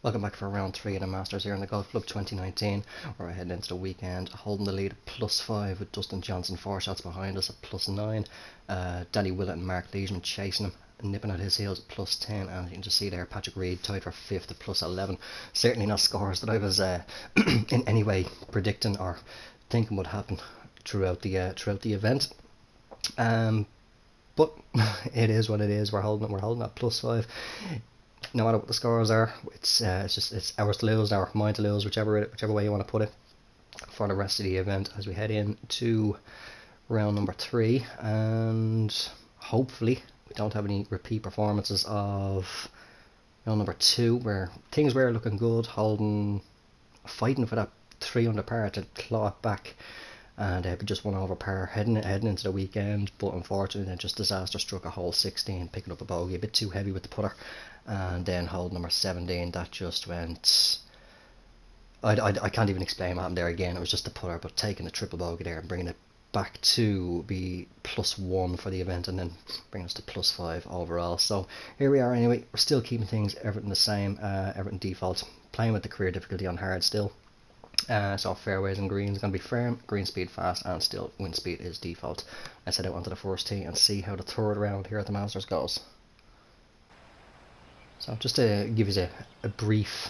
Welcome back for round 3 of the Masters here in the Golf Club 2019. We're heading into the weekend, holding the lead at +5 with Dustin Johnson 4 shots behind us at +9. Danny Willett and Mark Leishman chasing him, nipping at his heels at +10, and you can just see there Patrick Reed tied for 5th at +11. Certainly not scores that I was in any way predicting or thinking would happen throughout the event. But it is what it is. We're holding at +5. No matter what the scores are, it's ours to lose, or mine to lose, whichever way you want to put it, for the rest of the event as we head into round number 3, and hopefully we don't have any repeat performances of round number 2 where things were looking good, fighting for that 3 under par to claw it back, and we just won over par heading into the weekend. But unfortunately then just disaster struck a hole 16, picking up a bogey a bit too heavy with the putter, and then hole number 17 that just went, I can't even explain what happened there. Again, it was just the putter, but taking the triple bogey there and bringing it back to be +1 for the event, and then bringing us to +5 overall. So here we are anyway. We're still keeping things everything the same, everything default, playing with the career difficulty on hard still. So fairways and greens going to be firm, green speed fast, and still wind speed is default. Let's head out onto the first tee and see how the third round here at the Masters goes. So just to give you a brief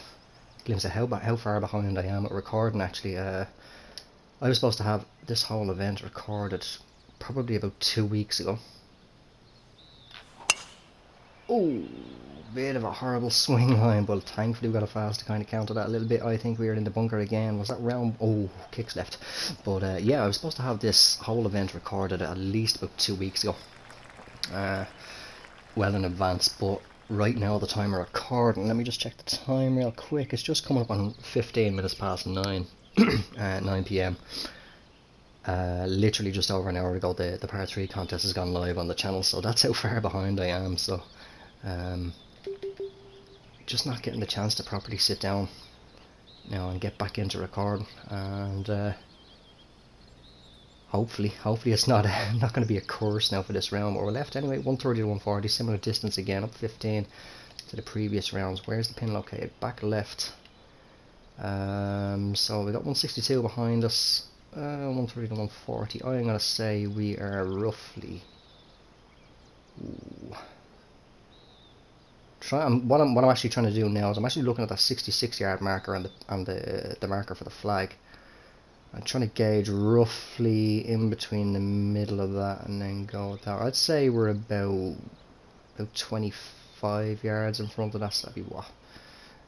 glimpse of how far behind I am at recording, actually, I was supposed to have this whole event recorded probably about 2 weeks ago. Oh, bit of a horrible swing line, but thankfully we got a fast to kind of counter that a little bit. I think we were in the bunker again. Was that round? Oh, kicks left. But yeah, I was supposed to have this whole event recorded at least about 2 weeks ago, well in advance. But right now, the time of recording, let me just check the time real quick. It's just coming up on 15 minutes past 9, 9 p.m. Literally just over an hour ago, the par 3 contest has gone live on the channel, so that's how far behind I am. So just not getting the chance to properly sit down now and get back into recording, and hopefully it's not not going to be a curse now for this round. But we're left anyway, 130 to 140, similar distance again, up 15 to the previous rounds. Where's the pin located? Back left. So we got 162 behind us, 130 to 140. I'm going to say we are roughly, what I'm actually trying to do now is I'm actually looking at that 66-yard marker and the marker for the flag. I'm trying to gauge roughly in between the middle of that and then go with that. I'd say we're about 25 yards in front of that, so that'd be what?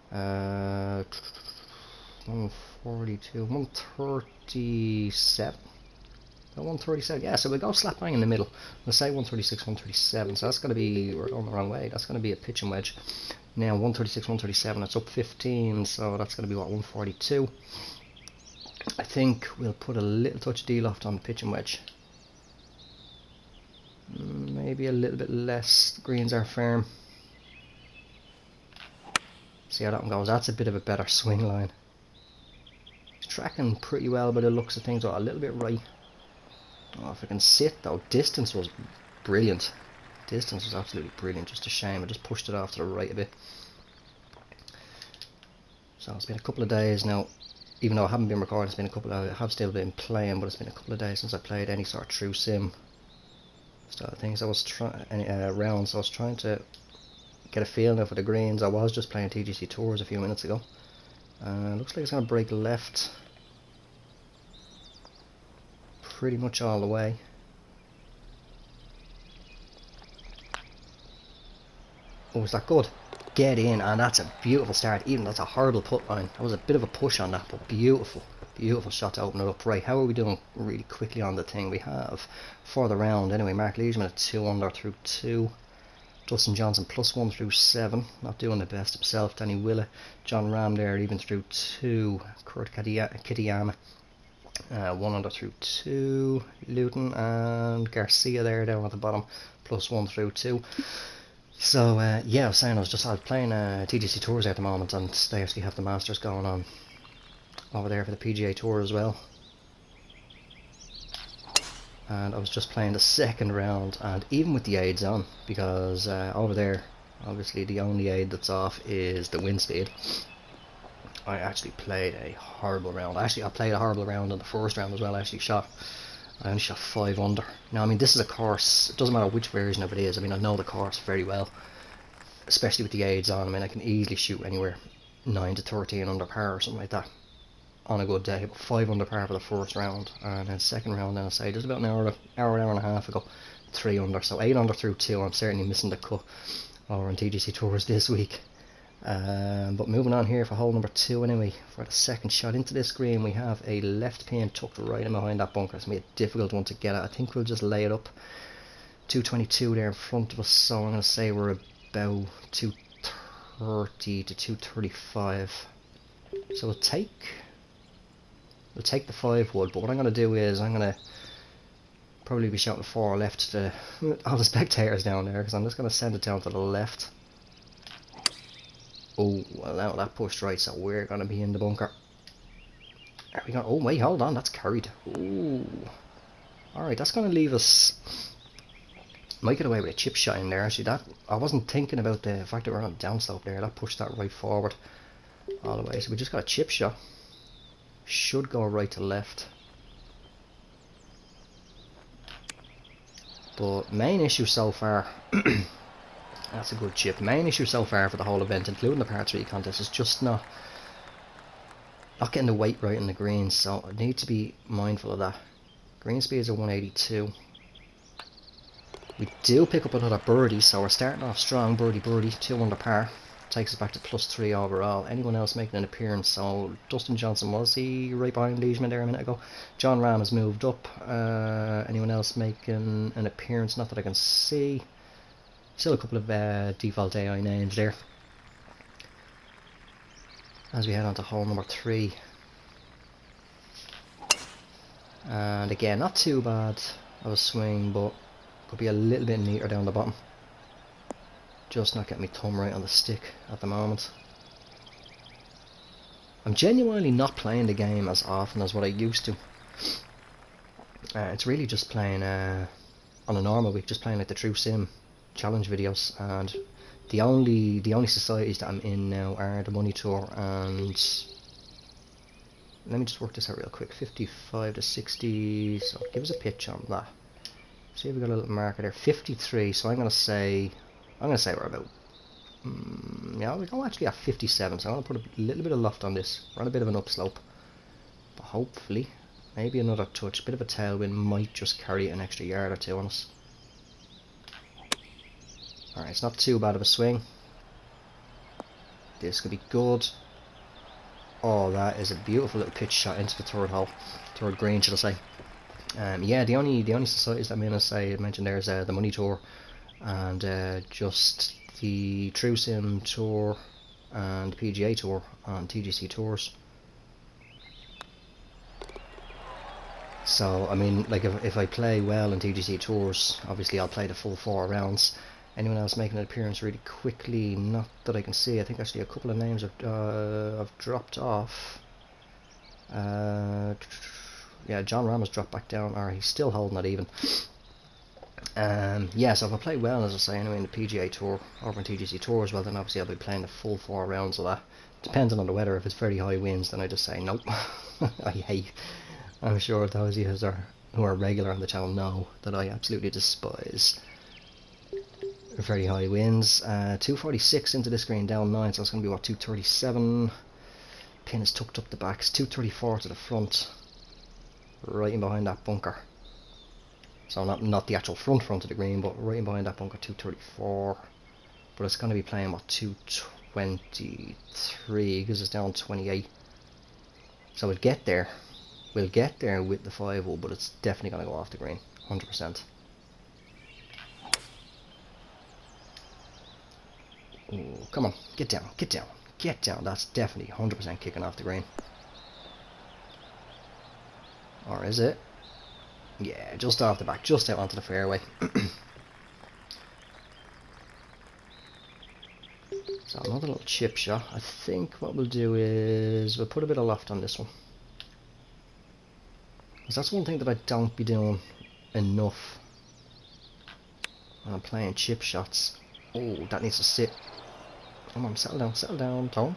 142, 137. 137, yeah, so we go slap bang in the middle. Let's say 136, 137, so that's going to be, we're going the wrong way, that's going to be a pitching wedge. Now 136, 137, it's up 15, so that's going to be what, 142. I think we'll put a little touch of D-loft on the pitching wedge. Maybe a little bit less, greens are firm. See how that one goes. That's a bit of a better swing line. He's tracking pretty well by the looks of things, a little bit right. Oh, if I can sit though, distance was brilliant. Distance was absolutely brilliant, just a shame. I just pushed it off to the right a bit. So it's been a couple of days now, even though I haven't been recording, I have still been playing, but it's been a couple of days since I played any sort of true sim style of things. I was trying rounds, so I was trying to get a feel now for the greens. I was just playing TGC Tours a few minutes ago. Looks like it's going to break left pretty much all the way. Oh, is that good? Get in, and that's a beautiful start. Even that's a horrible put line. That was a bit of a push on that, but beautiful shot to open it up. Right, how are we doing really quickly on the thing? We have for the round anyway, Mark Leishman at 2 under through 2, Dustin Johnson +1 through 7, not doing the best himself. Danny Willett, John Ram there even through 2, Kurt Kitayama 1 under through 2, Luton and Garcia there down at the bottom +1 through 2. So yeah, I was saying I was playing TGC Tours at the moment, and they actually have the Masters going on over there for the PGA Tour as well. And I was just playing the second round, and even with the aids on, because over there obviously the only aid that's off is the wind speed, I actually played a horrible round. Actually, I played a horrible round in the first round as well. I only shot 5 under. Now, I mean, this is a course, it doesn't matter which version of it is. I mean, I know the course very well, especially with the aids on. I mean, I can easily shoot anywhere 9 to 13 under par or something like that on a good day. But 5 under par for the first round, and then second round, then I say just about an hour and a half ago, 3 under. So 8 under through 2. I'm certainly missing the cut over on TGC Tours this week. But moving on here for hole number 2 anyway, for the second shot into this green, we have a left pin tucked right in behind that bunker. It's going to be a difficult one to get at. I think we'll just lay it up. 222 there in front of us, so I'm going to say we're about 230 to 235. So we'll take the 5 wood, but what I'm going to do is I'm going to probably be shouting 4 left to all the spectators down there, because I'm just going to send it down to the left. Oh, well, now that pushed right, so we're going to be in the bunker. There we go. Oh, wait, hold on, that's carried. Ooh. Alright, that's going to leave us... Might get away with a chip shot in there, actually. That I wasn't thinking about the fact that we're on a downslope there. That pushed that right forward all the way. So we just got a chip shot. Should go right to left. But main issue so far... That's a good chip. Main issue so far for the whole event, including the par 3 contest, is just not getting the weight right in the greens, so I need to be mindful of that. Green speeds are 182. We do pick up another birdie, so we're starting off strong. Birdie, 2 under par. Takes us back to +3 overall. Anyone else making an appearance? So Dustin Johnson, was he right behind Leishman there a minute ago? John Rahm has moved up. Anyone else making an appearance? Not that I can see. Still a couple of default AI names there. As we head on to hole number 3. And again, not too bad of a swing, but could be a little bit neater down the bottom. Just not getting my thumb right on the stick at the moment. I'm genuinely not playing the game as often as what I used to. It's really just playing on a normal week, just playing like the True Sim challenge videos, and the only societies that I'm in now are the Money Tour, and let me just work this out real quick. 55 to 60, so give us a pitch on that. See if we got a little marker there. 53, so I'm gonna say we're about yeah, we're actually at 57, so I'm gonna put a little bit of loft on this. We're on a bit of an upslope, but hopefully maybe another touch, bit of a tailwind might just carry an extra yard or 2 on us. Alright, it's not too bad of a swing. This could be good. Oh, that is a beautiful little pitch shot into the third green, should I say. Yeah, the only societies that I'm in, as I mentioned there, is the Money Tour and just the True Sim Tour and PGA Tour on TGC Tours. So, I mean, like if I play well in TGC Tours, obviously I'll play the full 4 rounds. Anyone else making an appearance really quickly? Not that I can see. I think actually a couple of names have dropped off. Yeah, John Rahm has dropped back down, or he's still holding it even. Yeah, so if I play well, as I say, anyway, in the PGA Tour, over in TGC Tours, well then obviously I'll be playing the full 4 rounds of that. Depending on the weather, if it's very high winds, then I just say nope. I'm sure those of you who are regular on the channel know that I absolutely despise very high winds. 246 into this green, down 9, so it's going to be what, 237. Pin is tucked up the back. It's 234 to the front, right in behind that bunker. So not the actual front of the green, but right in behind that bunker, 234. But it's going to be playing what, 223, because it's down 28. So we'll get there. We'll get there with the 5-0, but it's definitely going to go off the green, 100%. Ooh, come on, get down, get down, get down. That's definitely 100% kicking off the green. Or is it? Yeah, just off the back, just out onto the fairway. So another little chip shot. I think what we'll do is we'll put a bit of loft on this one. Because that's one thing that I don't be doing enough when I'm playing chip shots. Oh, that needs to sit. Come on, settle down, don't.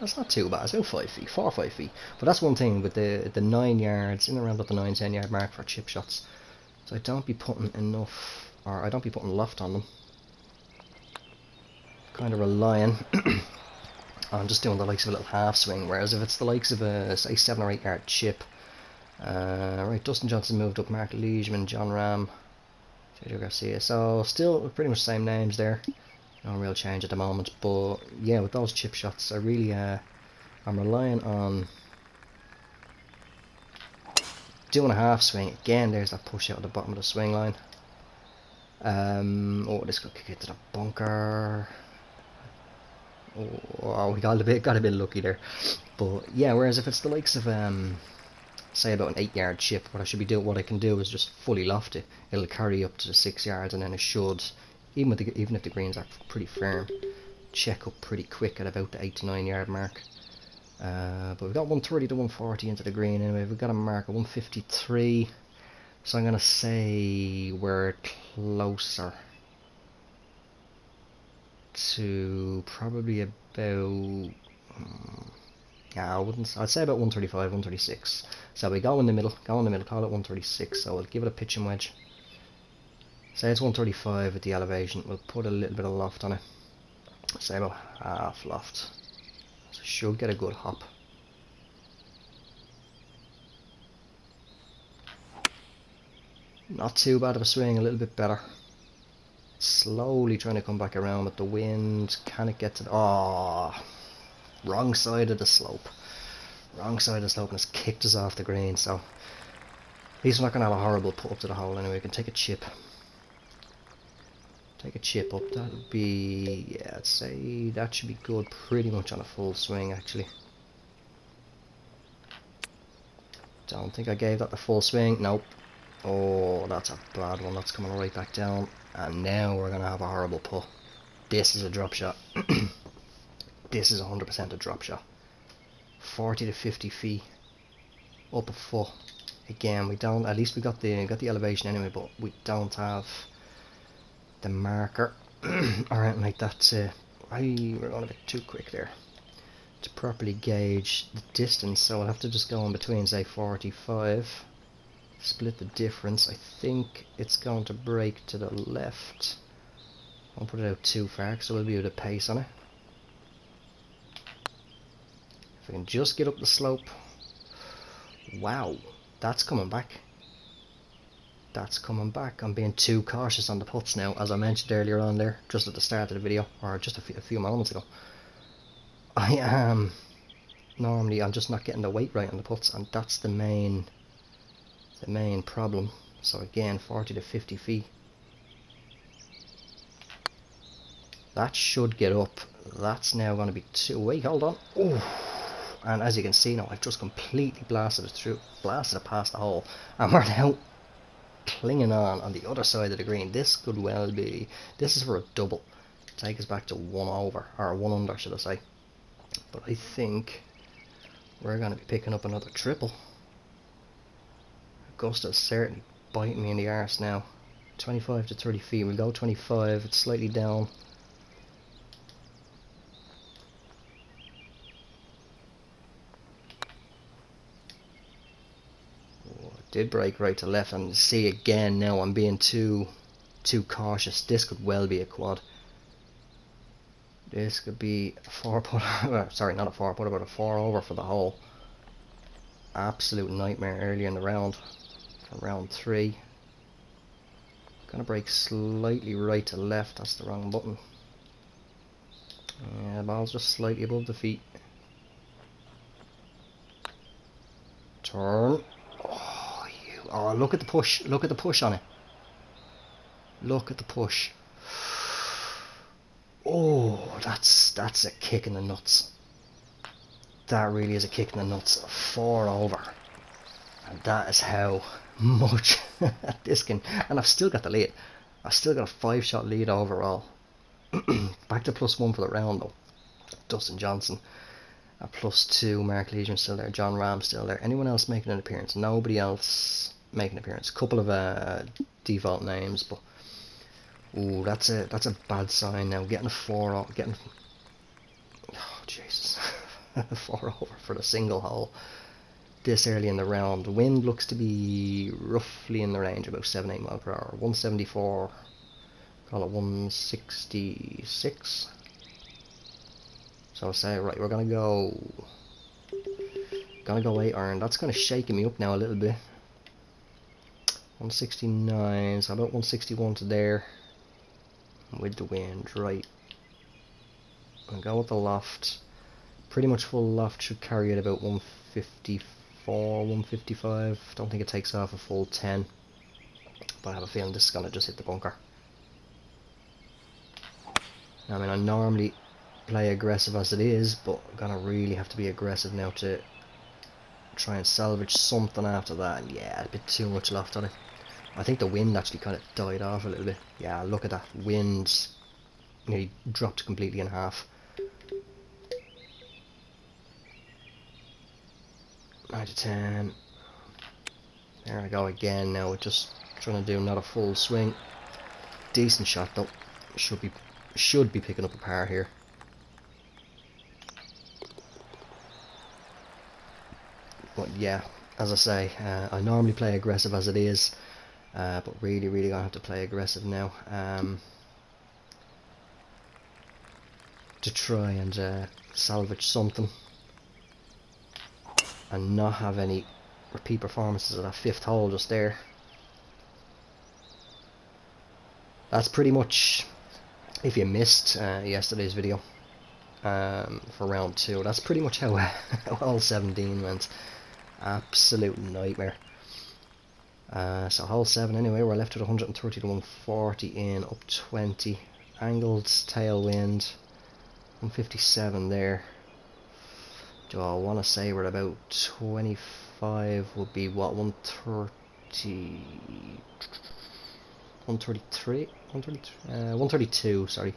That's not too bad. It's about 5 feet, 4 or 5 feet. But that's one thing with the 9 yards, in and around about the 9-10 yard mark for chip shots. So I don't be putting enough, or I don't be putting loft on them. Kind of relying on just doing the likes of a little half swing. Whereas if it's the likes of a, say, 7 or 8 yard chip, right, Dustin Johnson moved up, Mark Leishman, John Ram, Sergio Garcia. So still pretty much the same names there. No real change at the moment, but yeah, with those chip shots, I really I'm relying on doing a half swing. Again, there's that push out at the bottom of the swing line. Oh, this could kick it to the bunker. Oh, we got a bit lucky there. But yeah, whereas if it's the likes of say about an 8 yard chip, what I can do is just fully loft it. It'll carry up to the 6 yards, and then it should, even if the greens are pretty firm, check up pretty quick at about the 8 to 9 yard mark. But we've got 130 to 140 into the green anyway. We've got a mark of 153, so I'm gonna say we're closer to probably about yeah, I'd say about 135, 136. So we go in the middle, call it 136. So we'll give it a pitching wedge. Say it's 135 at the elevation. We'll put a little bit of loft on it. Say about half loft. So should get a good hop. Not too bad of a swing, a little bit better. Slowly trying to come back around with the wind. Can it get to the... Oh, wrong side of the slope. Wrong side of the slope, and it's kicked us off the green. So at least we're not going to have a horrible put up to the hole anyway. We can take a chip. Take a chip up. That would be... yeah, I'd say that should be good pretty much on a full swing actually. Don't think I gave that the full swing. Nope. Oh, that's a bad one. That's coming right back down. And now we're going to have a horrible putt. This is a drop shot. This is 100% a drop shot. 40 to 50 feet. Up a foot. Again, we don't... at least we got the elevation anyway, but we don't have the marker or anything like that. We're going a bit too quick there to properly gauge the distance, so I'll have to just go in between, say 45. Split the difference. I think it's going to break to the left. I won't put it out too far, so we'll be able to pace on it. If I can just get up the slope. Wow, that's coming back. That's coming back. I'm being too cautious on the putts now, as I mentioned earlier on there, just at the start of the video, or just a few moments ago. I am normally, I'm just not getting the weight right on the putts, and that's the main problem. So again, 40 to 50 feet. That should get up. That's now going to be too... wait, hold on. Oh, and as you can see now, I've just completely blasted it past the hole, and we're now clinging on the other side of the green. This could well be... this is for a double. Take us back to 1 over, or 1 under should I say. But I think we're going to be picking up another triple. Augusta's certainly biting me in the arse now. 25 to 30 feet. We'll go 25. It's slightly down. Oh, it did break right to left, and see again now I'm being too cautious. This could well be a quad. This could be a 4-putter. Sorry, not a 4-putter, but a 4 over for the hole. Absolute nightmare early in the round. Round 3. Gonna break slightly right to left. That's the wrong button. Yeah, the ball's just slightly above the feet. Turn. Oh, oh, look at the push. Look at the push on it. Look at the push. Oh, that's a kick in the nuts. That really is a kick in the nuts. 4 over. And that is how much this can... and I've still got the lead. I've still got a 5-shot lead overall. Back to +1 for the round though. Dustin Johnson at +2. Mark Leishman still there. John Ram still there. Anyone else making an appearance? Nobody else making an appearance. Couple of default names, but ooh, that's a bad sign now. Getting a 4 off, getting... oh Jesus. 4 over for the single hole this early in the round. The wind looks to be roughly in the range, about 7-8 mile per hour. 174, call it 166. So I'll say, right, we're gonna go 8 iron. That's kind of shaking me up now a little bit. 169, so about 161 to there with the wind. Right, I'll go with the loft. Pretty much full loft should carry it about 154, 155. Don't think it takes off a full 10, but I have a feeling this is gonna just hit the bunker. I mean, I normally play aggressive as it is, but I'm gonna really have to be aggressive now to try and salvage something after that. And yeah, a bit too much loft on it. I think the wind actually kind of died off a little bit. Yeah, look at that. Wind nearly dropped completely in half. 9 to 10. There I go again now, with just trying to do not a full swing. Decent shot though. Should be picking up a par here. But yeah, as I say, I normally play aggressive as it is, but really gonna have to play aggressive now to try and salvage something and not have any repeat performances of that 5th hole just there. That's pretty much, if you missed yesterday's video for round 2, that's pretty much how hole 17 went. Absolute nightmare. So hole 7 anyway, we're left with 130 to 140 in, up 20, angled tailwind, 157 there. Do I want to say we're about 25 would be what, 130, 133, 132, sorry.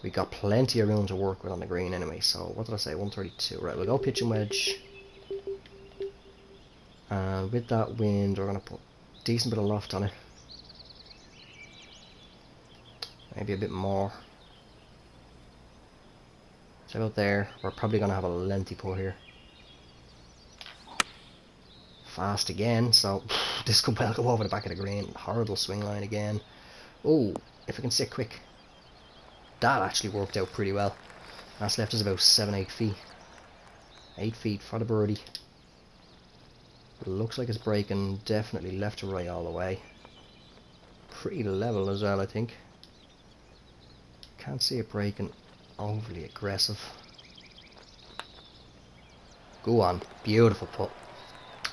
We got plenty of room to work with on the green anyway, so what did I say, 132, right, we'll go pitch and wedge. And with that wind, we're going to put a decent bit of loft on it. Maybe a bit more. So about there, we're probably going to have a lengthy putt here. Fast again, so this could well go over the back of the green. Horrible swing line again. Oh, if we can sit quick. That actually worked out pretty well. That's left us about 7-8 feet. 8 feet for the birdie. It looks like it's breaking definitely left to right all the way. Pretty level as well, I think. Can't see it breaking overly aggressive. Go on, beautiful putt.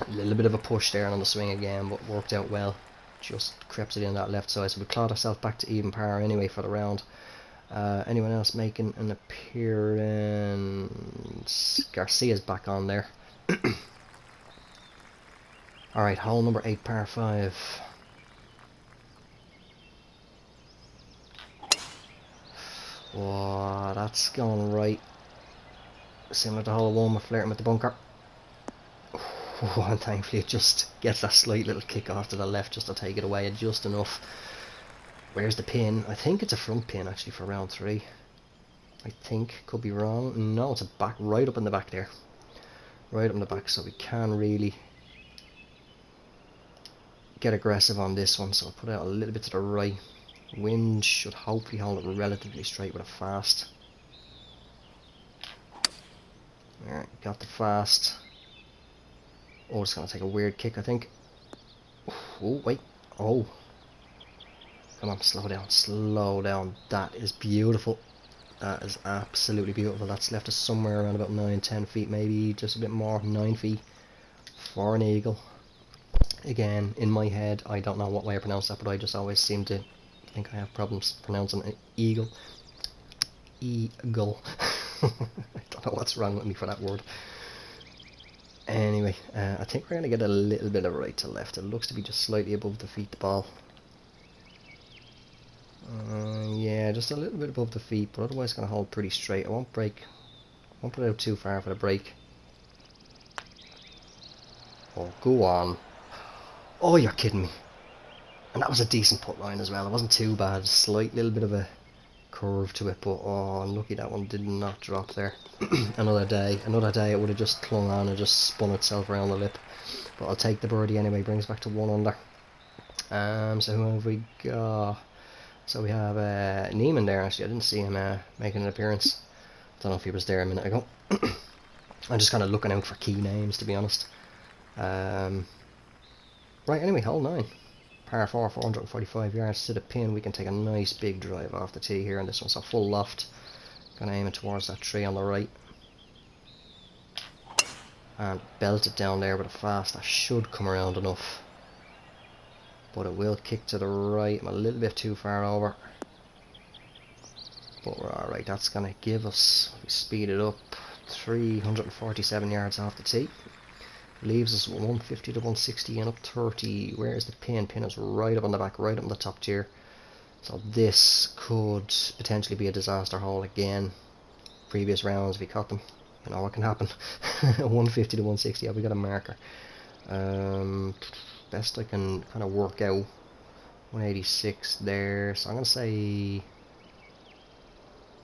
A little bit of a push there on the swing again, but worked out well. Just crept it in that left side, so we clawed ourselves back to even par anyway for the round. Anyone else making an appearance? Garcia's back on there. Alright, hole number 8, par 5. Wow, that's going right. Similar to hole 1, we're flirting with the bunker. Oh, and thankfully it just gets that slight little kick off to the left just to take it away just enough. Where's the pin? I think it's a front pin actually for round 3. I think, could be wrong. No, it's a back, right up in the back there. Right up in the back, so we can really get aggressive on this one. So I'll put it out a little bit to the right. Wind should hopefully hold it relatively straight with a fast. Alright, got the fast. Oh, it's going to take a weird kick, I think. Oh, wait. Oh. Come on, slow down, slow down. That is beautiful. That is absolutely beautiful. That's left us somewhere around about 9-10 feet, maybe just a bit more, 9 feet for an eagle. Again, in my head, I don't know what way I pronounce that, but I just always seem to think I have problems pronouncing an eagle. Eagle. I don't know what's wrong with me for that word. Anyway, I think we're going to get a little bit of right to left. It looks to be just slightly above the feet, the ball. Yeah, just a little bit above the feet, but otherwise it's going to hold pretty straight. I won't break. Won't put it out too far for the break. Oh, go on. Oh, you're kidding me. And that was a decent putt line as well. It wasn't too bad. Slight little bit of a curve to it, but oh, unlucky that one did not drop there. Another day it would have just clung on and just spun itself around the lip. But I'll take the birdie anyway, brings back to 1 under. So who have we got? So we have Neiman there. Actually, I didn't see him making an appearance. Don't know if he was there a minute ago. I'm just kind of looking out for key names, to be honest. Right, anyway, hole 9. Par 4, 445 yards to the pin. We can take a nice big drive off the tee here on this one. So full loft. Gonna aim it towards that tree on the right. And belt it down there with a fast. That should come around enough. But it will kick to the right. I'm a little bit too far over. But we're alright. That's gonna give us, we speed it up, 347 yards off the tee. Leaves us 150 to 160 and up 30. Where is the pin? Pin is right up on the back, right up in the top tier. So this could potentially be a disaster hole again. Previous rounds we caught them. You know what can happen. 150 to 160. Yeah, we got a marker. Best I can kind of work out. 186 there. So I'm gonna say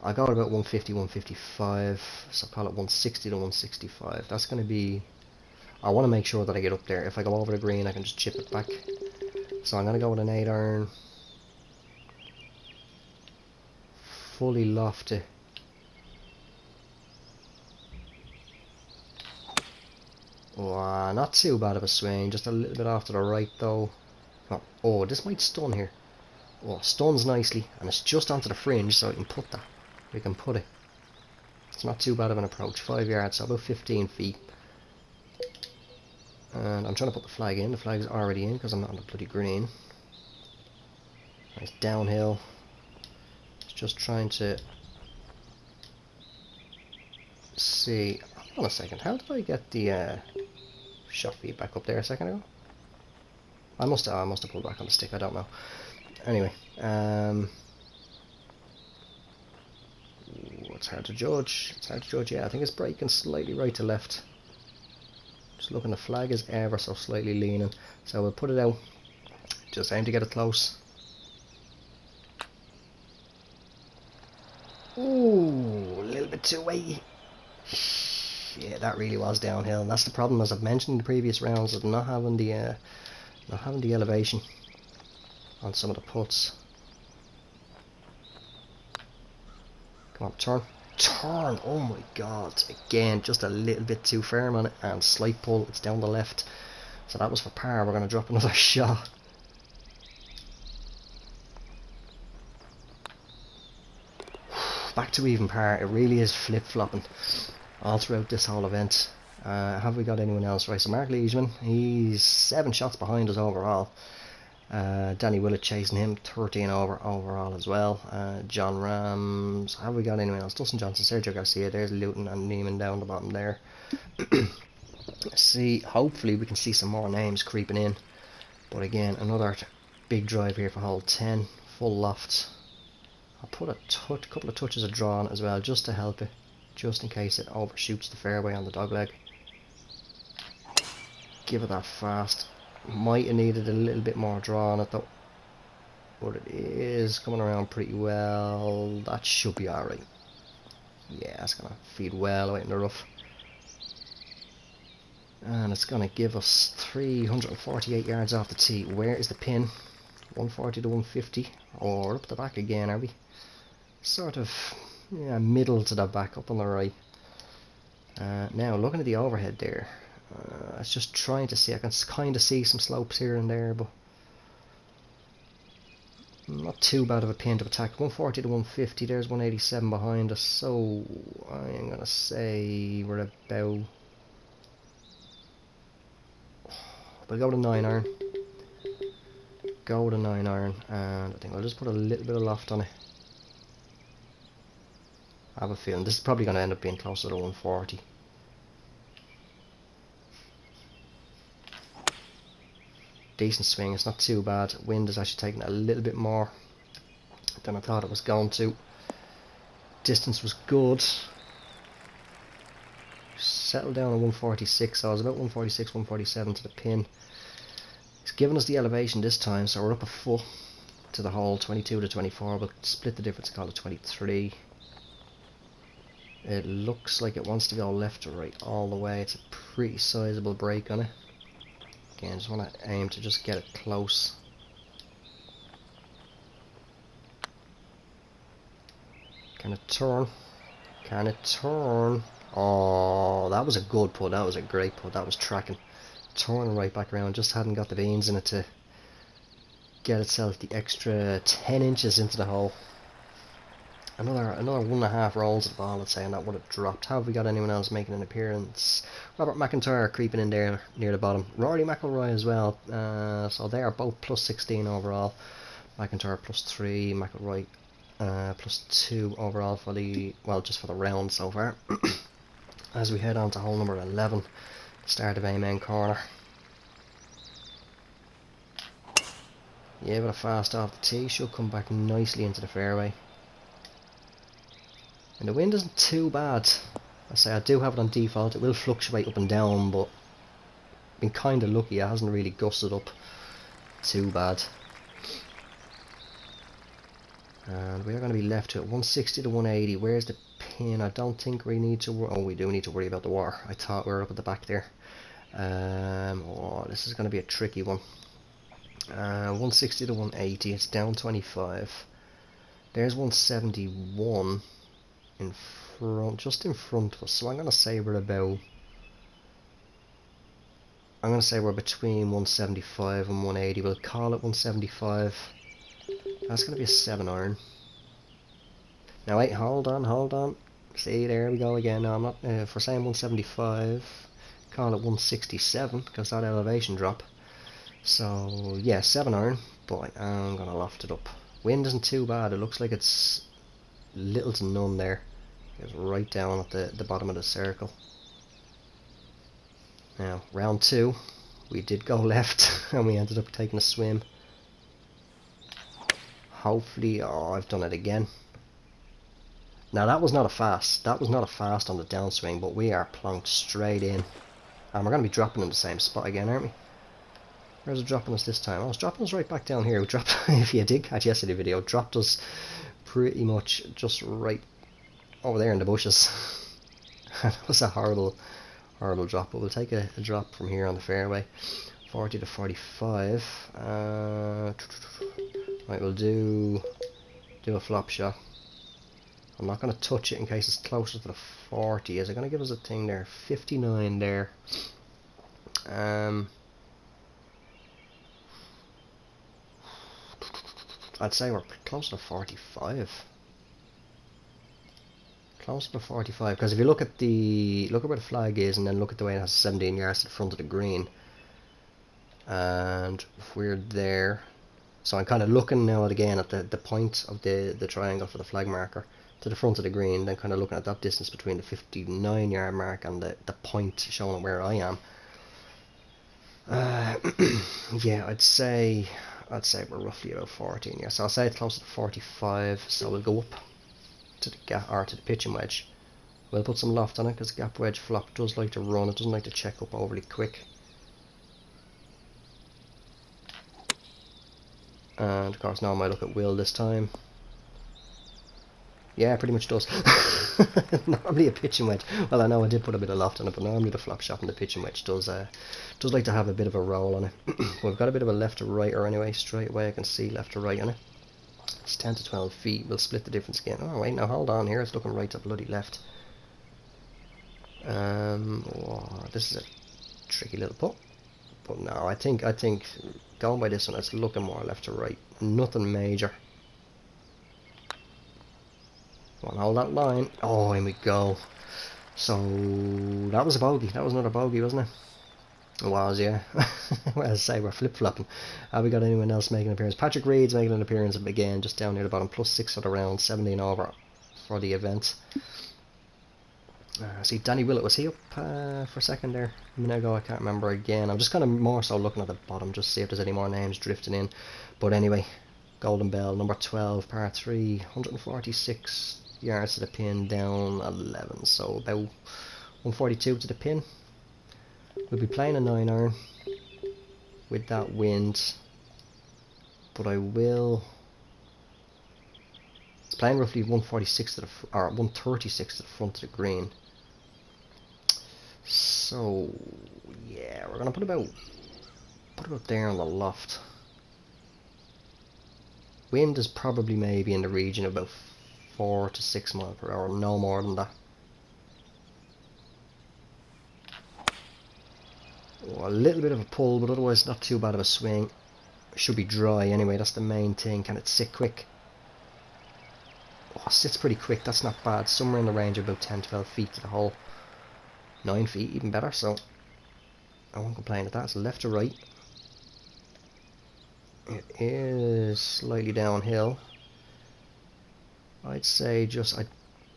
I got about 150, 155. So I'll call it 160 to 165. That's gonna be. I want to make sure that I get up there. If I go over the green, I can just chip it back. So I'm going to go with an 8 iron. Fully lofty. Oh, not too bad of a swing. Just a little bit off to the right, though. Oh, this might stun here. Oh, stuns nicely. And it's just onto the fringe, so I can put that. We can put it. It's not too bad of an approach. 5 yards, so about 15 feet. And I'm trying to put the flag in. The flag's already in because I'm not on the bloody green. Nice downhill. It's just trying to see. Hold on a second. How did I get the shot feed back up there a second ago? I must have pulled back on the stick. I don't know. Anyway, it's hard to judge. It's hard to judge. Yeah, I think it's braking slightly right to left. Just looking, the flag is ever so slightly leaning, so we'll put it out. Just aim to get it close. Ooh, a little bit too weighty. Yeah, that really was downhill, and that's the problem, as I've mentioned in the previous rounds, of not having the elevation on some of the putts. Come on, turn. Turn! Oh my god. Again, just a little bit too firm on it, and slight pull. It's down the left. So that was for par. We're going to drop another shot. Back to even par. It really is flip-flopping all throughout this whole event. Have we got anyone else? Right, so Mark Leishman, he's 7 shots behind us overall. Danny Willett chasing him, 13 over overall as well. John Rams, have we got anyone else? Dustin Johnson, Sergio Garcia, there's Luton and Neiman down the bottom there. See, hopefully we can see some more names creeping in. But again, another big drive here for hole 10, full loft. I'll put a couple of touches of draw on it as well, just to help it, just in case it overshoots the fairway on the dogleg. Give it that fast. Might have needed a little bit more draw on it though, but it is coming around pretty well. That should be alright. Yeah, it's gonna feed well away in the rough, and it's gonna give us 348 yards off the tee. Where is the pin? 140 to 150, or up the back again, are we? Sort of, yeah, middle to the back, up on the right. Now looking at the overhead there, I was just trying to see. I can kind of see some slopes here and there, but not too bad of a pin to attack. 140 to 150. There's 187 behind us, so I'm gonna say we're about. We'll go to 9 iron. Go to 9 iron, and I think I'll just put a little bit of loft on it. I have a feeling this is probably going to end up being closer to 140. Decent swing, it's not too bad. Wind is actually taking a little bit more than I thought it was going to. Distance was good. Settled down at 146, so I was about 146, 147 to the pin. It's given us the elevation this time, so we're up a foot. to the hole, 22 to 24. We'll split the difference and call it 23. It looks like it wants to go left to right all the way. It's a pretty sizable break on it. Again, just want to aim to just get it close. Can it turn? Can it turn? Oh, that was a good putt. That was a great putt. That was tracking. Turning right back around. Just hadn't got the beans in it to get itself the extra 10 inches into the hole. Another 1.5 rolls of the ball, let's say, and that would have dropped. Have we got anyone else making an appearance? Robert McIntyre creeping in there near the bottom. Rory McIlroy as well. So they are both plus 16 overall. McIntyre plus 3, McIlroy plus 2 overall for the, well, just for the round so far. As we head on to hole number 11, start of Amen corner. Yeah, but a fast off the tee, should come back nicely into the fairway. And the wind isn't too bad. I say I do have it on default. It will fluctuate up and down, but been kind of lucky. It hasn't really gusted up too bad. And we're going to be left to it 160 to 180. Where's the pin? I don't think we need to worry. Oh, we do need to worry about the water. I thought we were up at the back there. Oh, this is going to be a tricky one. 160 to 180. It's down 25. There's 171 in front, just in front of us. So I'm going to say we're about. I'm going to say we're between 175 and 180. We'll call it 175. That's going to be a 7-iron. Now wait, hold on. See, there we go again. No, I'm not. If we're saying 175, call it 167 because that elevation drop. So yeah, 7-iron, but I'm going to loft it up. Wind isn't too bad. It looks like it's little to none there. It's right down at the bottom of the circle. Now, round 2, we did go left and we ended up taking a swim. Hopefully, oh, I've done it again. Now that was not a fast. That was not a fast on the downswing, but we are plonked straight in. And we're going to be dropping in the same spot again, aren't we? Where's it dropping us this time? Oh, it's dropping us right back down here. We dropped, if you did catch yesterday's video, dropped us pretty much just right over there in the bushes. That was a horrible drop, but we'll take a drop from here on the fairway. 40 to 45. Right, we'll do a flop shot. I'm not going to touch it in case it's closer to the 40. Is it going to give us a thing there? 59 there. I'd say we're close to 45. Close to 45, because if you look at where the flag is, and then look at the way it has 17 yards to the front of the green, and if we're there, so I'm kind of looking now again at the point of the triangle for the flag marker to the front of the green, then kind of looking at that distance between the 59-yard mark and the point showing where I am. Yeah, I'd say we're roughly about 14. Yeah, so I'll say it's closer to 45. So we'll go up to the gap or to the pitching wedge. We'll put some loft on it because the gap wedge flop does like to run. It doesn't like to check up overly quick. And of course, now I might look at Will this time. Yeah, pretty much does. Normally a pitching wedge. Well, I know I did put a bit of loft on it, but normally the flop shot and the pitching wedge does like to have a bit of a roll on it. We've got a bit of a left to right, or anyway, straight away I can see left to right on it. It's 10 to 12 feet. We'll split the difference again. Oh wait, now hold on here. It's looking right to bloody left. Oh, this is a tricky little putt. But no, I think going by this one, it's looking more left to right. Nothing major. Come on, hold that line. Oh, in we go. So that was a bogey. That was another bogey, wasn't it? It was, yeah. Well, as I say, we're flip-flopping. Have we got anyone else making an appearance? Patrick Reed's making an appearance again, just down near the bottom. +6 for the round, 17 over for the event. See, Danny Willett, was he up for a second there? A minute ago, I can't remember again. I'm just kind of more so looking at the bottom, just to see if there's any more names drifting in. But anyway, Golden Bell, number 12, par 3, 146 yards to the pin, down 11. So about 142 to the pin. We'll be playing a 9-iron with that wind. But I will It's playing roughly 146 to the or 136 to the front of the green. So yeah, we're gonna put about there on the loft. Wind is probably maybe in the region of about 4 to 6 miles per hour, no more than that. Oh, a little bit of a pull, but otherwise not too bad of a swing. It should be dry anyway, that's the main thing. Can it sit quick? Oh, it sits pretty quick, that's not bad. Somewhere in the range of about 10-12 feet to the hole. 9 feet, even better, so I won't complain at that. It's left to right. It is slightly downhill. I'd say just, I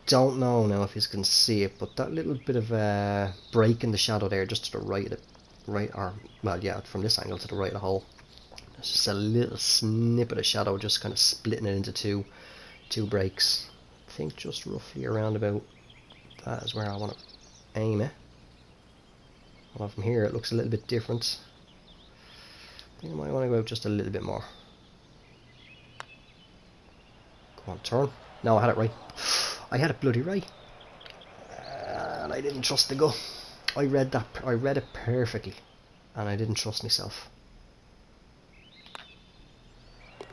don't know now if you can see it, but that little bit of a break in the shadow there, just to the right of it, well, yeah, from this angle to the right of the hole. It's just a little snippet of shadow, just kind of splitting it into two breaks. I think just roughly around about that is where I want to aim it. Well, from here it looks a little bit different. I think I might want to go out just a little bit more. Come on, turn. No, I had it right. I had it bloody right. And I didn't trust the gut. I read it perfectly. And I didn't trust myself.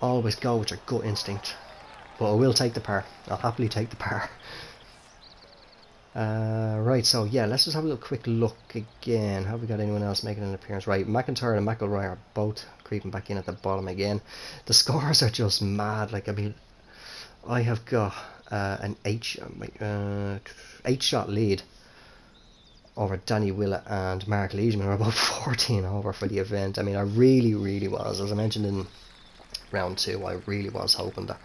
Always go with your gut instinct. But I will take the par. I'll happily take the par. Right, so yeah, let's just have a little quick look again. Have we got anyone else making an appearance? Right, McIntyre and McIlroy are both creeping back in at the bottom again. The scores are just mad. Like, I mean, I have got an 8-shot lead over Danny Willett and Mark Leishman. We're about 14 over for the event. I mean, I really was, as I mentioned in round 2, I really was hoping that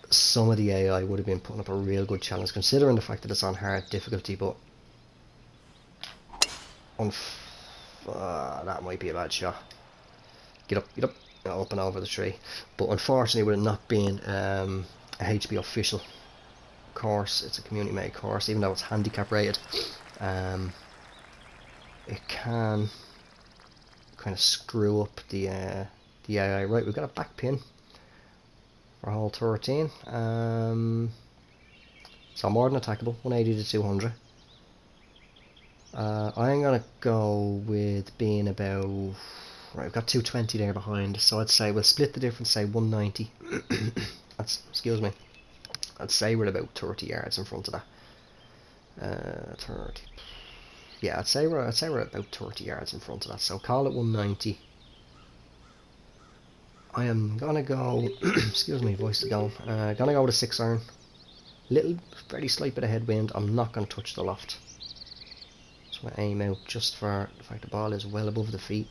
some of the AI would have been putting up a real good challenge, considering the fact that it's on hard difficulty, but that might be a bad shot. Get up, up and over the tree. But unfortunately, with it not being a HB official course, it's a community made course, even though it's handicap rated, it can kind of screw up the AI. Right, we've got a back pin for hole 13. So more than attackable, 180 to 200. I'm gonna go with being about, right, we've got 220 there behind, so I'd say we'll split the difference, say 190. That's, excuse me, I'd say we're about 30 yards in front of that. 30. Yeah, I'd say we're about 30 yards in front of that, so call it 190. I am gonna go, excuse me, voice is going. Gonna go with a 6-iron. Little, very slight bit of headwind. I'm not gonna touch the loft. Just wanna aim out just for the fact the ball is well above the feet.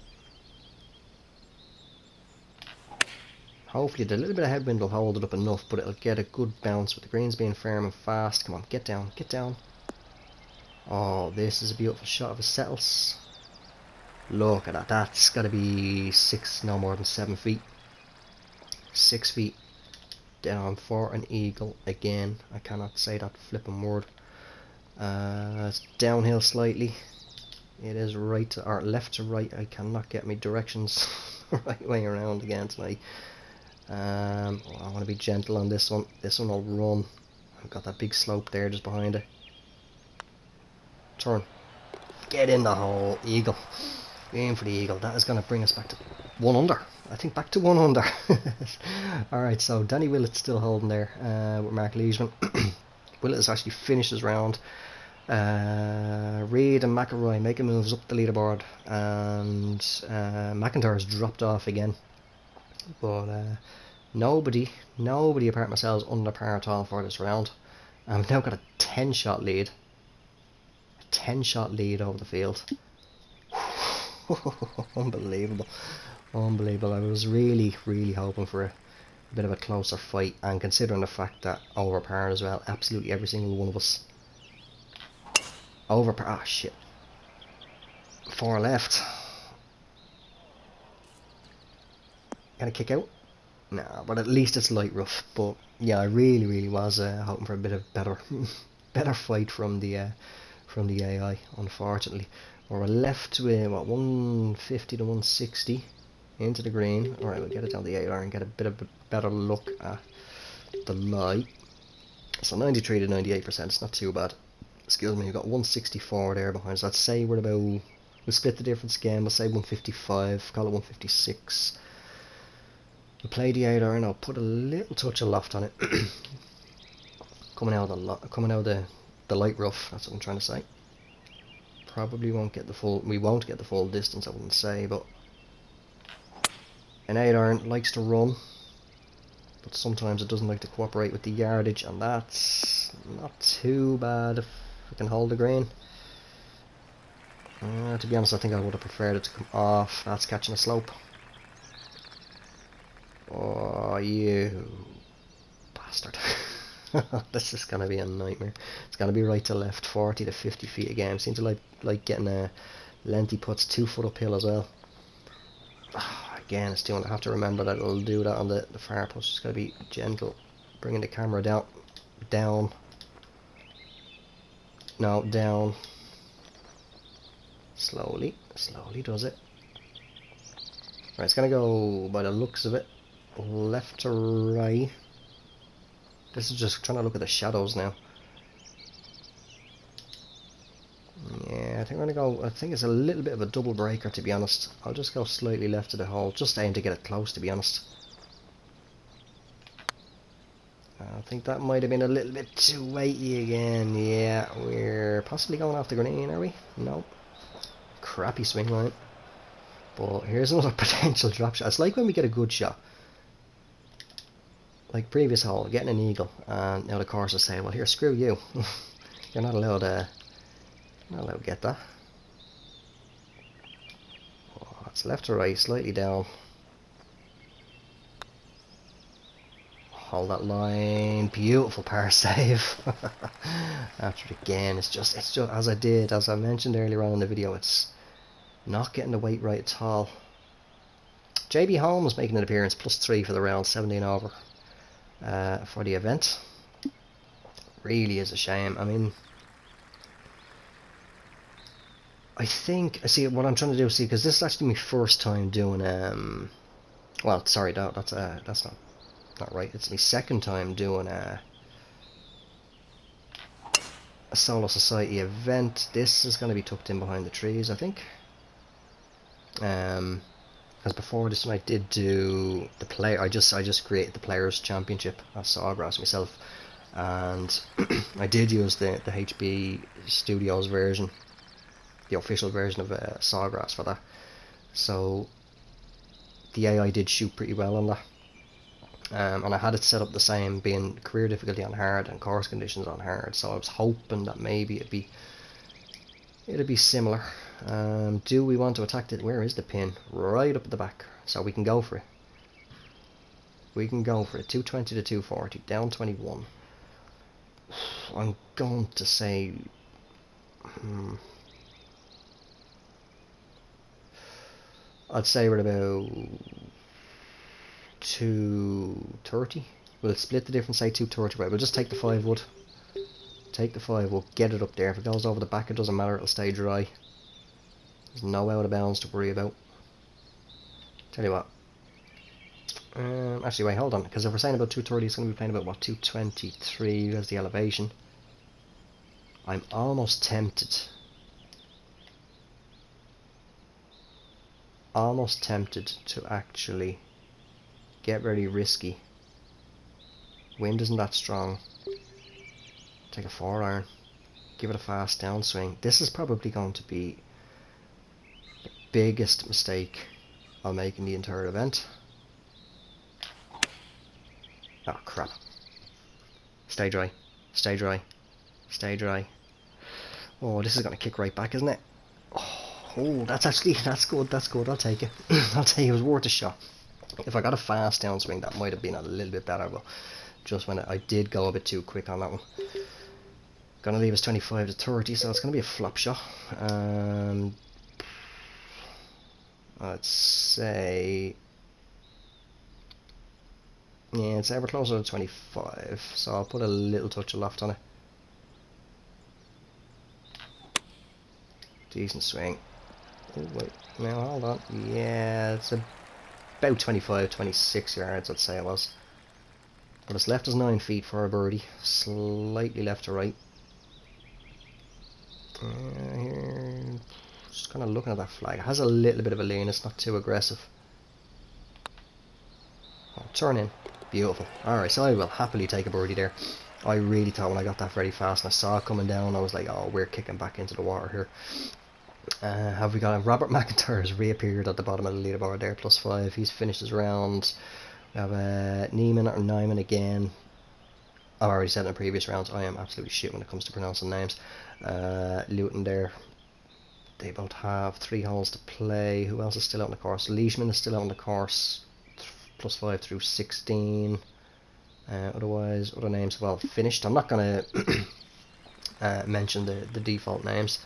Hopefully the little bit of headwind will hold it up enough, but it'll get a good bounce with the greens being firm and fast. Come on, get down, get down. Oh, this is a beautiful shot of a settles. Look at that. That's gotta be no more than 7 feet. 6 feet down for an eagle again. I cannot say that flipping word. It's downhill slightly. It is right to, or left to right. I cannot get my directions right way around again tonight. I want to be gentle on this one. This one will run. I've got that big slope there just behind it. Turn. Get in the hole, eagle. Aim for the eagle. That is going to bring us back to 1 under. I think back to 1 under. Alright, so Danny Willett's still holding there with Mark Leishman. Willett has actually finished his round. Reid and McIlroy making moves up the leaderboard, and McIntyre has dropped off again. But nobody apart from myself is under par at all for this round. I've now got a 10-shot lead. A 10-shot lead over the field. Unbelievable. Unbelievable. I was really hoping for a bit of a closer fight, and considering the fact that over par as well, absolutely every single one of us over par. Ah, shit. 4 left. Gonna kick out? Nah, but at least it's light rough. But yeah, I really was hoping for a bit of better fight from the AI. Unfortunately, we're left with what, 150 to 160 into the green. All right, we'll get it down the 8 iron and get a bit of a better look at the lie. So 93 to 98%, it's not too bad. Excuse me, we've got 164 there behind, so I'd say we're about, we'll split the difference again, we'll say 155, call it 156. We'll play the 8 iron, I'll put a little touch of loft on it. coming out of the light rough, that's what I'm trying to say. Probably won't get the full, we won't get the full distance, I wouldn't say, but an 8 iron likes to run, but sometimes it doesn't like to cooperate with the yardage, and that's not too bad if we can hold the green. To be honest, I think I would have preferred it to come off. That's catching a slope. Oh, you bastard. This is going to be a nightmare. It's going to be right to left, 40 to 50 feet again. Seems to like getting a lengthy puts 2 foot uphill as well. Again, it's doing. I have to remember that it'll do that on the far push. It's got to be gentle. Bringing the camera down. No, down. Slowly does it. Right, it's going to go, by the looks of it, left to right. This is just trying to look at the shadows now. Yeah, I think we're going to go, I think it's a little bit of a double breaker, to be honest. I'll just go slightly left of the hole, just aim to get it close, to be honest. I think that might have been a little bit too weighty again. Yeah, we're possibly going off the green, are we? No. Crappy swing line. But here's another potential drop shot. It's like when we get a good shot. Like previous hole, getting an eagle, and now the course is saying, well here, screw you. You're not allowed to get that. Oh, it's left to right, slightly down. Hold that line, beautiful par save. After it again, it's just as I mentioned earlier on in the video, it's not getting the weight right at all. JB Holmes making an appearance, +3 for the round, 17 over for the event. Really is a shame. I mean, I think, see what I'm trying to do, because this is actually my first time doing well, sorry, that's not right. It's my second time doing a solo society event. This is going to be tucked in behind the trees, I think. Because before this one I did do the play. I just created the Players Championship at Sawgrass myself, and I did use the HB Studios version, the official version of Sawgrass for that. So the AI did shoot pretty well on that. And I had it set up the same, being career difficulty on hard and course conditions on hard, so I was hoping that maybe it'd be similar. Do we want to attack it? Where is the pin? Right up at the back, so we can go for it. We can go for it. 220 to 240, down 21. I'm going to say I'd say we're about 230. We'll split the difference, say 230. Right, we'll just take the 5 wood. Take the 5 wood, get it up there. If it goes over the back, it doesn't matter, it'll stay dry. There's no out of bounds to worry about. Tell you what. Actually, wait, hold on, because if we're saying about 230, it's going to be playing about, what, 223 as the elevation. I'm almost tempted. To actually get very risky. Wind isn't that strong. Take a 4 iron. Give it a fast downswing. This is probably going to be the biggest mistake I'll make in the entire event. Oh crap. Stay dry. Stay dry. Stay dry. Oh, this is going to kick right back, isn't it? Oh, that's good. I'll take it. I'll take it. It was worth a shot. If I got a fast downswing, that might have been a little bit better, but just when I did go a bit too quick on that one. Gonna leave us 25 to 30, so it's gonna be a flop shot. I'd say, yeah, it's ever closer to 25, so I'll put a little touch of loft on it. Decent swing. Oh wait, now hold on. Yeah, it's about 25, 26 yards, I'd say it was. But it's left us 9 feet for a birdie, slightly left to right. Here, just kind of looking at that flag. It has a little bit of a lean, it's not too aggressive. Oh, turn in. Beautiful. Alright, so I will happily take a birdie there. I really thought when I got that very fast and I saw it coming down, I was like, oh, we're kicking back into the water here. Have we got Robert McIntyre has reappeared at the bottom of the leaderboard there, +5. He's finished his round. We have Neiman or Nyman again. I've already said in the previous rounds, I am absolutely shit when it comes to pronouncing names. Luton there. They both have 3 holes to play. Who else is still out on the course? Leishman is still out on the course. +5 through 16. Otherwise, other names have all finished. I'm not going to mention the default names.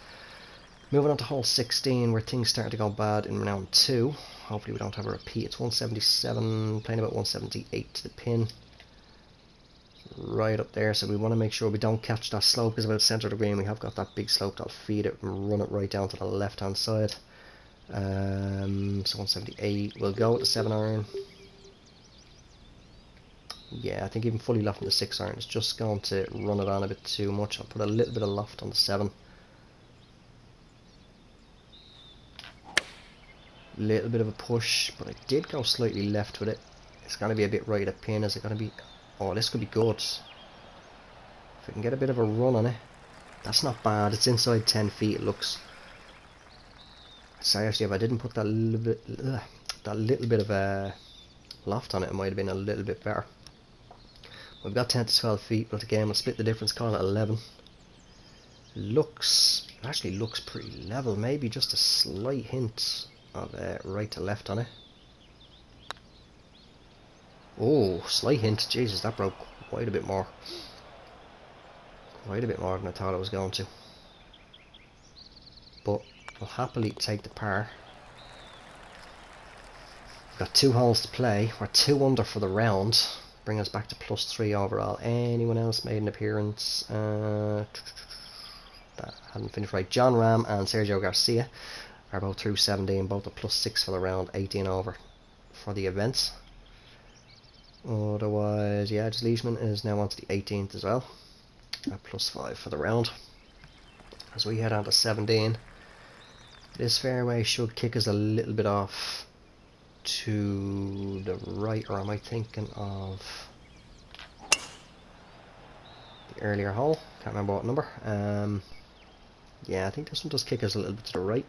Moving on to hole 16, where things started to go bad in round 2. Hopefully we don't have a repeat. It's 177, playing about 178 to the pin. Right up there, so we want to make sure we don't catch that slope, because about the centre of the green we have got that big slope that'll feed it and run it right down to the left hand side. So 178, we'll go with the 7 iron. Yeah, I think even fully lofting the 6 iron is just going to run it on a bit too much. I'll put a little bit of loft on the 7. Little bit of a push, but I did go slightly left with it. It's going to be a bit right at pin. Is it going to be... Oh, this could be good. If we can get a bit of a run on it. That's not bad. It's inside 10 feet, it looks. So actually, if I didn't put that little bit of a loft on it, it might have been a little bit better. We've got 10 to 12 feet, but again, we'll split the difference, call it 11. Actually looks pretty level. Maybe just a slight hint of right to left on it. Oh, slight hint. Jesus, that broke quite a bit more. Quite a bit more than I thought it was going to. But I'll happily take the par. We've got 2 holes to play. We're 2 under for the round. Bring us back to +3 overall. Anyone else made an appearance? That hadn't finished right. John Ram and Sergio Garcia are both through 17, both at +6 for the round, 18 over for the events. Otherwise, yeah, just Leishman is now on to the 18th as well, at +5 for the round. As we head on to 17, this fairway should kick us a little bit off to the right, or am I thinking of the earlier hole? Can't remember what number. Yeah, I think this one does kick us a little bit to the right.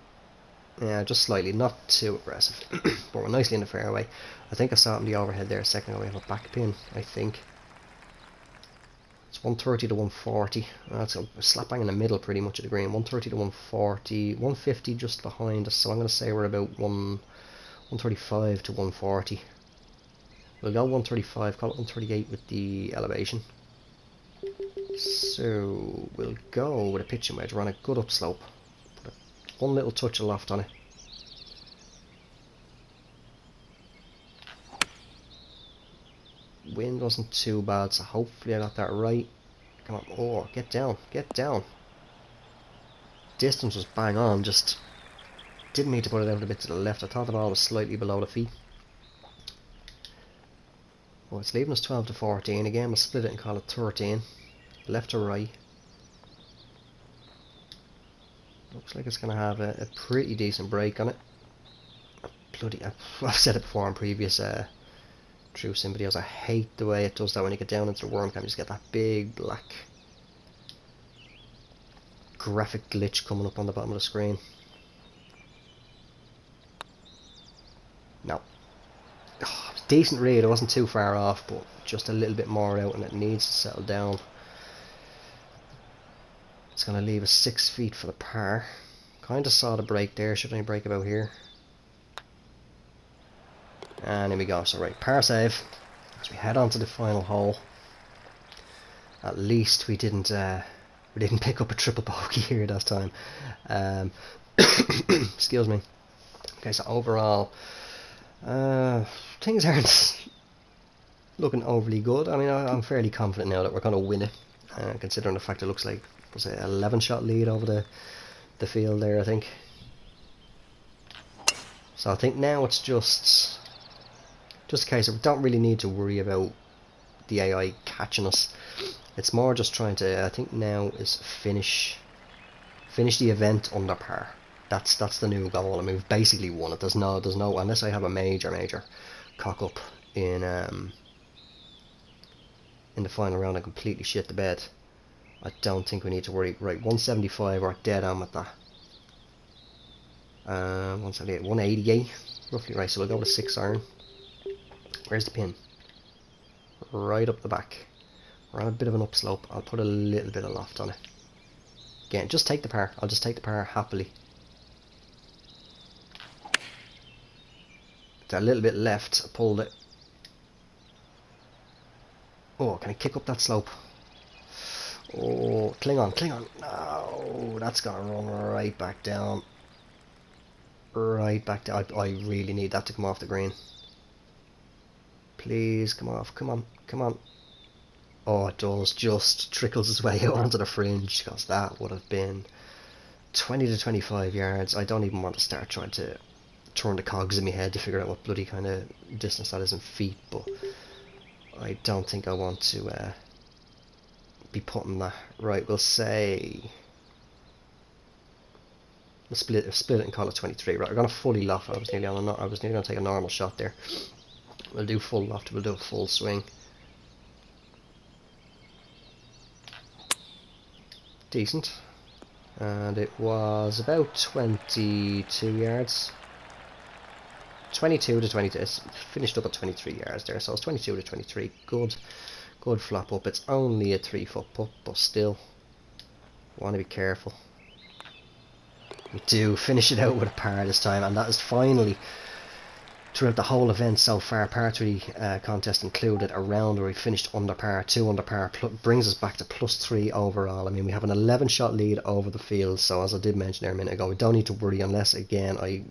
Yeah, just slightly, not too aggressive, but we're nicely in the fairway. I think I saw it in the overhead there a second ago. We have a back pin, I think. It's 130 to 140. That's a slap bang in the middle pretty much of the green. 130 to 140, 150 just behind us, so I'm going to say we're about 135 to 140. We'll go 135, call it 138 with the elevation. So we'll go with a pitching wedge. We're on a good upslope. One little touch of loft on it. Wind wasn't too bad, so hopefully I got that right. Come on, oh, get down, get down. Distance was bang on, just didn't need to put it out a bit to the left. I thought the ball was slightly below the feet. Well, it's leaving us 12 to 14. Again, we'll split it and call it 13. Left to right. Looks like it's going to have a pretty decent break on it. I've said it before in previous True Sim videos, I hate the way it does that when you get down into the worm cam. You just get that big black graphic glitch coming up on the bottom of the screen. No. Oh, decent read, it wasn't too far off, but just a little bit more out and it needs to settle down. It's going to leave us 6 feet for the par. Kind of saw the break there. Should I break about here? And here we go. So right, par save. As we head on to the final hole. At least we didn't pick up a triple bogey here this time. Excuse me. Okay, so overall, things aren't looking overly good. I mean, I'm fairly confident now that we're going to win it, considering the fact it looks like, was it 11 shot lead over the field there, I think. So I think now it's just a case of we don't really need to worry about the AI catching us. It's more just trying to, I think now is finish the event under par. That's the new goal. I mean, we've basically won it. There's no unless I have a major cock up in the final round and completely shit the bed. I don't think we need to worry. Right, 175, we're dead on with that. 178, 188, roughly. Right, so we'll go with a 6 iron. Where's the pin? Right up the back. We're on a bit of an upslope. I'll put a little bit of loft on it. Again, just take the par. I'll just take the par happily. It's a little bit left. I pulled it. Oh, can I kick up that slope? Oh, cling on. No, that's gonna run right back down. Right back down. I really need that to come off the green. Please, come off. Come on. Oh, it does. Just trickles its way out onto the fringe, because that would have been 20 to 25 yards. I don't even want to start trying to turn the cogs in my head to figure out what bloody kind of distance that is in feet, but I don't think I want to be putting that. Right, we'll say we'll split it and call it 23. Right, we're gonna fully loft. I was nearly gonna take a normal shot there. We'll do full loft. We'll do a full swing. Decent, and it was about 22 yards. 22 to 22. It's finished up at 23 yards there, so it's 22 to 23. Good flop up. It's only a 3-foot putt, but still, want to be careful. We do finish it out with a par this time, and that is finally, throughout the whole event so far, par 3 contest included, a round where we finished under par, 2 under par, brings us back to +3 overall. I mean, we have an 11-shot lead over the field, so as I did mention there a minute ago, we don't need to worry unless, again, I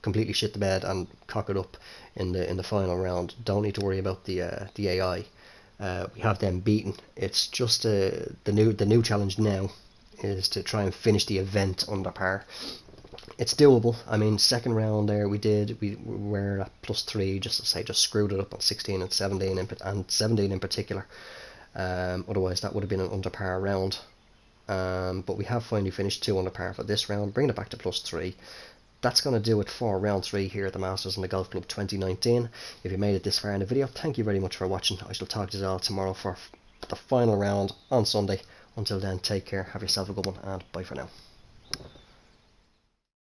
completely shit the bed and cock it up in the final round. Don't need to worry about the AI. We have them beaten. It's just the new challenge now is to try and finish the event under par. It's doable. I mean, second round there we were at +3, just to say, just screwed it up on 16 and 17 and 17 in particular. Otherwise that would have been an under par round. But we have finally finished 2 under par for this round, bringing it back to +3. That's going to do it for round 3 here at the Masters and the Golf Club 2019. If you made it this far in the video, thank you very much for watching. I shall talk to you all tomorrow for the final round on Sunday. Until then, take care, have yourself a good one, and bye for now.